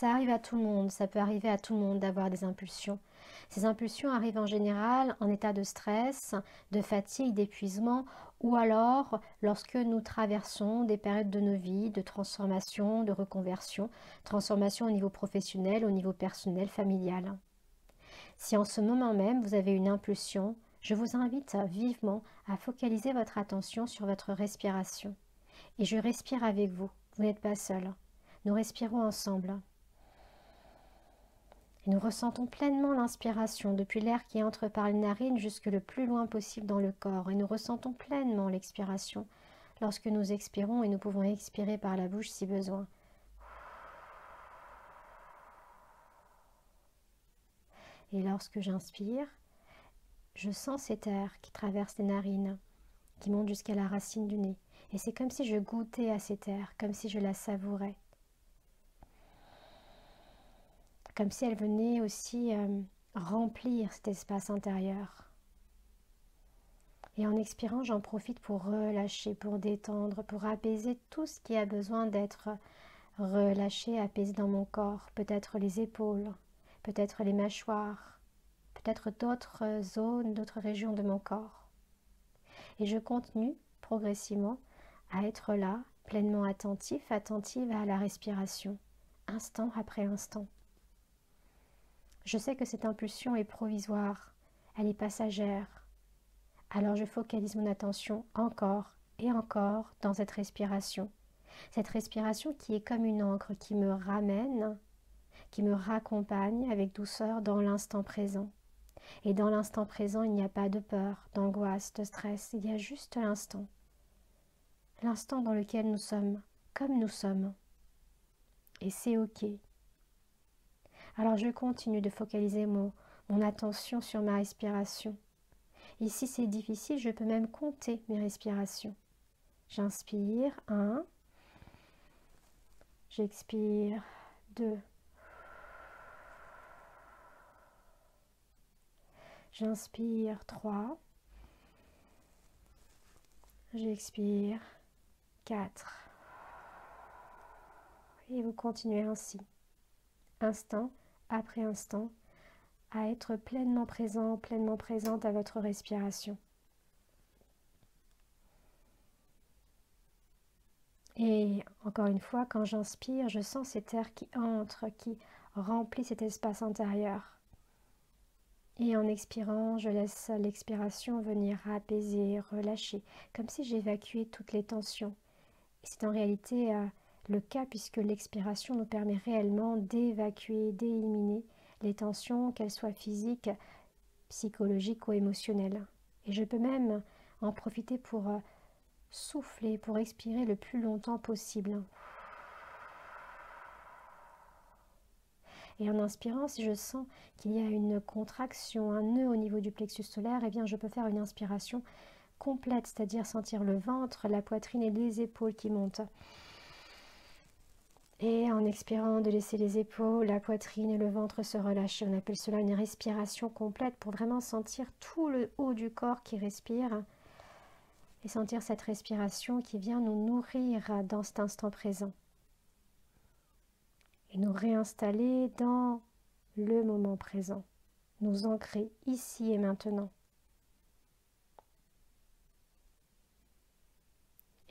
ça arrive à tout le monde, ça peut arriver à tout le monde d'avoir des impulsions. Ces impulsions arrivent en général en état de stress, de fatigue, d'épuisement, ou alors lorsque nous traversons des périodes de nos vies, de transformation, de reconversion, transformation au niveau professionnel, au niveau personnel, familial. Si en ce moment même vous avez une impulsion, je vous invite vivement à focaliser votre attention sur votre respiration. Et je respire avec vous, vous n'êtes pas seul. Nous respirons ensemble. Et nous ressentons pleinement l'inspiration depuis l'air qui entre par les narines jusque le plus loin possible dans le corps. Et nous ressentons pleinement l'expiration lorsque nous expirons et nous pouvons expirer par la bouche si besoin. Et lorsque j'inspire, je sens cet air qui traverse les narines, qui monte jusqu'à la racine du nez. Et c'est comme si je goûtais à cet air, comme si je la savourais. Comme si elle venait aussi remplir cet espace intérieur. Et en expirant, j'en profite pour relâcher, pour détendre, pour apaiser tout ce qui a besoin d'être relâché, apaisé dans mon corps. Peut-être les épaules, peut-être les mâchoires, peut-être d'autres zones, d'autres régions de mon corps. Et je continue progressivement à être là, pleinement attentif, attentive à la respiration, instant après instant. Je sais que cette impulsion est provisoire, elle est passagère. Alors je focalise mon attention encore et encore dans cette respiration. Cette respiration qui est comme une encre qui me ramène, qui me raccompagne avec douceur dans l'instant présent. Et dans l'instant présent, il n'y a pas de peur, d'angoisse, de stress, il y a juste l'instant. L'instant dans lequel nous sommes, comme nous sommes. Et c'est ok. Alors je continue de focaliser mon attention sur ma respiration. Et si c'est difficile, je peux même compter mes respirations. J'inspire 1, j'expire 2, j'inspire 3, j'expire 4. Et vous continuez ainsi, instant après instant, à être pleinement présent, pleinement présente à votre respiration. Et encore une fois, quand j'inspire, je sens cet air qui entre, qui remplit cet espace intérieur. Et en expirant, je laisse l'expiration venir apaiser, relâcher, comme si j'évacuais toutes les tensions. Et c'est en réalité le cas puisque l'expiration nous permet réellement d'évacuer, d'éliminer les tensions, qu'elles soient physiques, psychologiques ou émotionnelles. Et je peux même en profiter pour souffler, pour expirer le plus longtemps possible. Et en inspirant, si je sens qu'il y a une contraction, un nœud au niveau du plexus solaire, eh bien je peux faire une inspiration complète, c'est-à-dire sentir le ventre, la poitrine et les épaules qui montent. Et en expirant, de laisser les épaules, la poitrine et le ventre se relâcher. On appelle cela une respiration complète pour vraiment sentir tout le haut du corps qui respire et sentir cette respiration qui vient nous nourrir dans cet instant présent. Et nous réinstaller dans le moment présent. Nous ancrer ici et maintenant.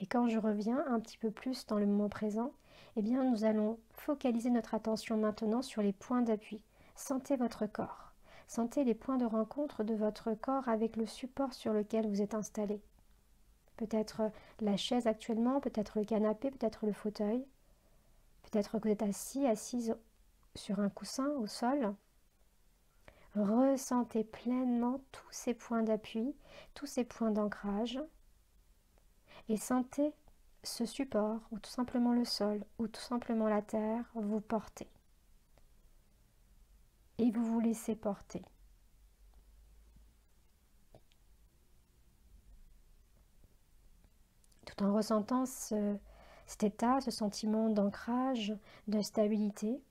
Et quand je reviens un petit peu plus dans le moment présent, eh bien nous allons focaliser notre attention maintenant sur les points d'appui. Sentez votre corps. Sentez les points de rencontre de votre corps avec le support sur lequel vous êtes installé. Peut-être la chaise actuellement, peut-être le canapé, peut-être le fauteuil. Peut-être que vous êtes assise sur un coussin au sol. Ressentez pleinement tous ces points d'appui, tous ces points d'ancrage. Et sentez ce support, ou tout simplement le sol, ou tout simplement la terre, vous porter. Et vous vous laissez porter. Tout en ressentant cet état, ce sentiment d'ancrage, de stabilité,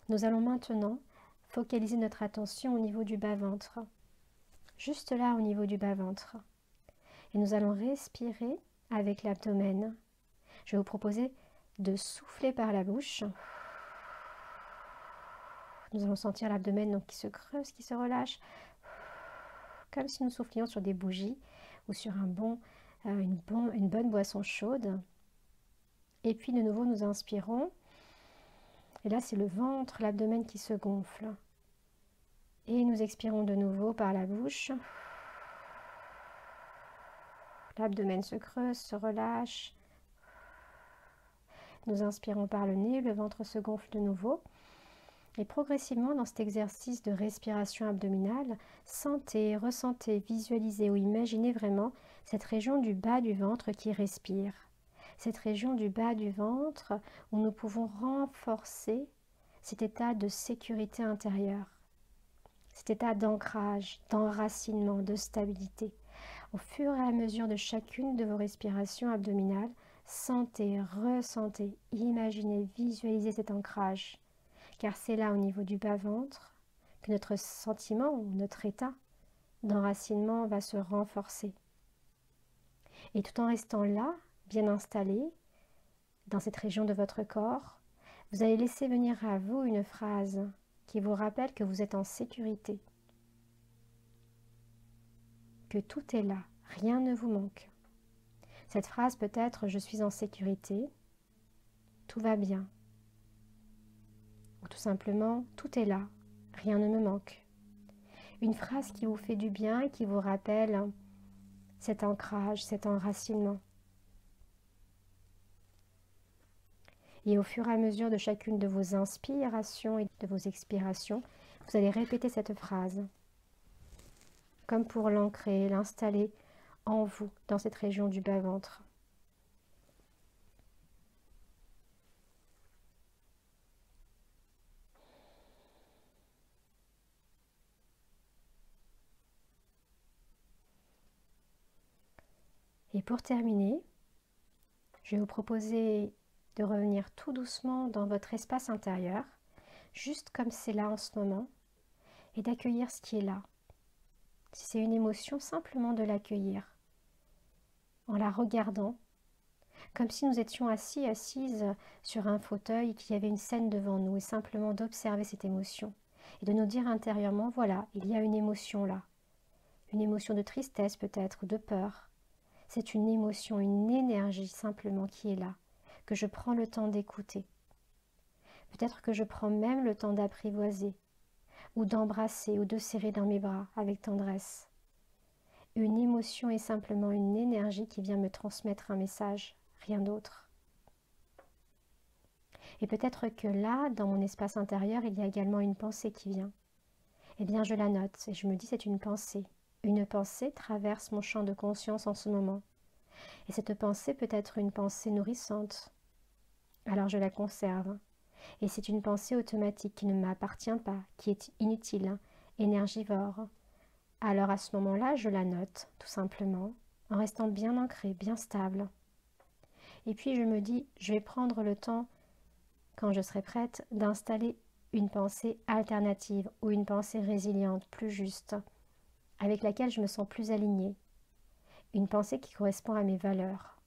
nous allons maintenant focaliser notre attention au niveau du bas-ventre. Juste là au niveau du bas-ventre. Et nous allons respirer avec l'abdomen. Je vais vous proposer de souffler par la bouche Nous allons sentir l'abdomen donc qui se creuse, qui se relâche, comme si nous soufflions sur des bougies ou sur une bonne boisson chaude. Et puis de nouveau, nous inspirons. Et là, c'est le ventre, l'abdomen qui se gonfle. Et nous expirons de nouveau par la bouche. L'abdomen se creuse, se relâche. Nous inspirons par le nez, le ventre se gonfle de nouveau. Et progressivement, dans cet exercice de respiration abdominale, sentez, ressentez, visualisez ou imaginez vraiment cette région du bas du ventre qui respire. Cette région du bas du ventre où nous pouvons renforcer cet état de sécurité intérieure, cet état d'ancrage, d'enracinement, de stabilité. Au fur et à mesure de chacune de vos respirations abdominales, sentez, ressentez, imaginez, visualisez cet ancrage. Car c'est là, au niveau du bas-ventre, que notre sentiment ou notre état d'enracinement va se renforcer. Et tout en restant là, bien installé, dans cette région de votre corps, vous allez laisser venir à vous une phrase qui vous rappelle que vous êtes en sécurité, que tout est là, rien ne vous manque. Cette phrase peut être « je suis en sécurité »,« tout va bien », ou tout simplement « tout est là, rien ne me manque ». Une phrase qui vous fait du bien et qui vous rappelle cet ancrage, cet enracinement. Et au fur et à mesure de chacune de vos inspirations et de vos expirations, vous allez répéter cette phrase, comme pour l'ancrer, l'installer en vous, dans cette région du bas-ventre. Et pour terminer, je vais vous proposer de revenir tout doucement dans votre espace intérieur, juste comme c'est là en ce moment, et d'accueillir ce qui est là. Si c'est une émotion, simplement de l'accueillir, en la regardant, comme si nous étions assises sur un fauteuil et qu'il y avait une scène devant nous, et simplement d'observer cette émotion, et de nous dire intérieurement, voilà, il y a une émotion là, une émotion de tristesse peut-être, ou de peur. C'est une émotion, une énergie simplement qui est là, que je prends le temps d'écouter. Peut-être que je prends même le temps d'apprivoiser, ou d'embrasser, ou de serrer dans mes bras avec tendresse. Une émotion est simplement une énergie qui vient me transmettre un message, rien d'autre. Et peut-être que là, dans mon espace intérieur, il y a également une pensée qui vient. Eh bien, je la note et je me dis c'est une pensée. Une pensée traverse mon champ de conscience en ce moment. Et cette pensée peut être une pensée nourrissante. Alors je la conserve. Et c'est une pensée automatique qui ne m'appartient pas, qui est inutile, énergivore. Alors à ce moment-là, je la note, tout simplement, en restant bien ancrée, bien stable. Et puis je me dis, je vais prendre le temps, quand je serai prête, d'installer une pensée alternative ou une pensée résiliente, plus juste, avec laquelle je me sens plus alignée. Une pensée qui correspond à mes valeurs.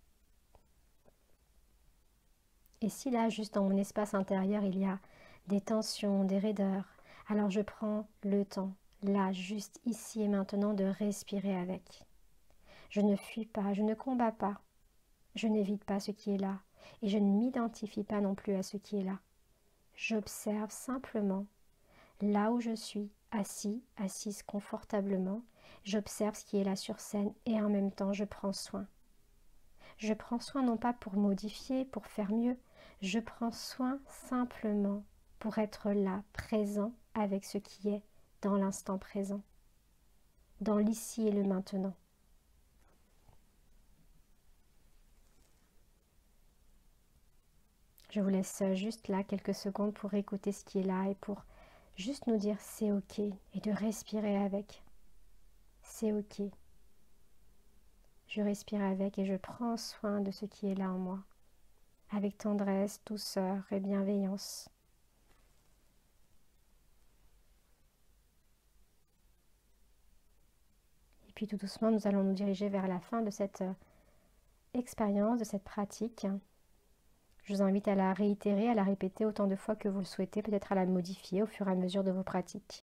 Et si là, juste dans mon espace intérieur, il y a des tensions, des raideurs, alors je prends le temps, là, juste ici et maintenant, de respirer avec. Je ne fuis pas, je ne combats pas, je n'évite pas ce qui est là, et je ne m'identifie pas non plus à ce qui est là. J'observe simplement, là où je suis, assise confortablement, j'observe ce qui est là sur scène et en même temps je prends soin. Je prends soin non pas pour modifier, pour faire mieux, je prends soin simplement pour être là, présent avec ce qui est dans l'instant présent, dans l'ici et le maintenant. Je vous laisse juste là quelques secondes pour écouter ce qui est là et pour juste nous dire c'est ok et de respirer avec. C'est ok. Je respire avec et je prends soin de ce qui est là en moi, avec tendresse, douceur et bienveillance. Et puis tout doucement, nous allons nous diriger vers la fin de cette expérience, de cette pratique. Je vous invite à la réitérer, à la répéter autant de fois que vous le souhaitez, peut-être à la modifier au fur et à mesure de vos pratiques.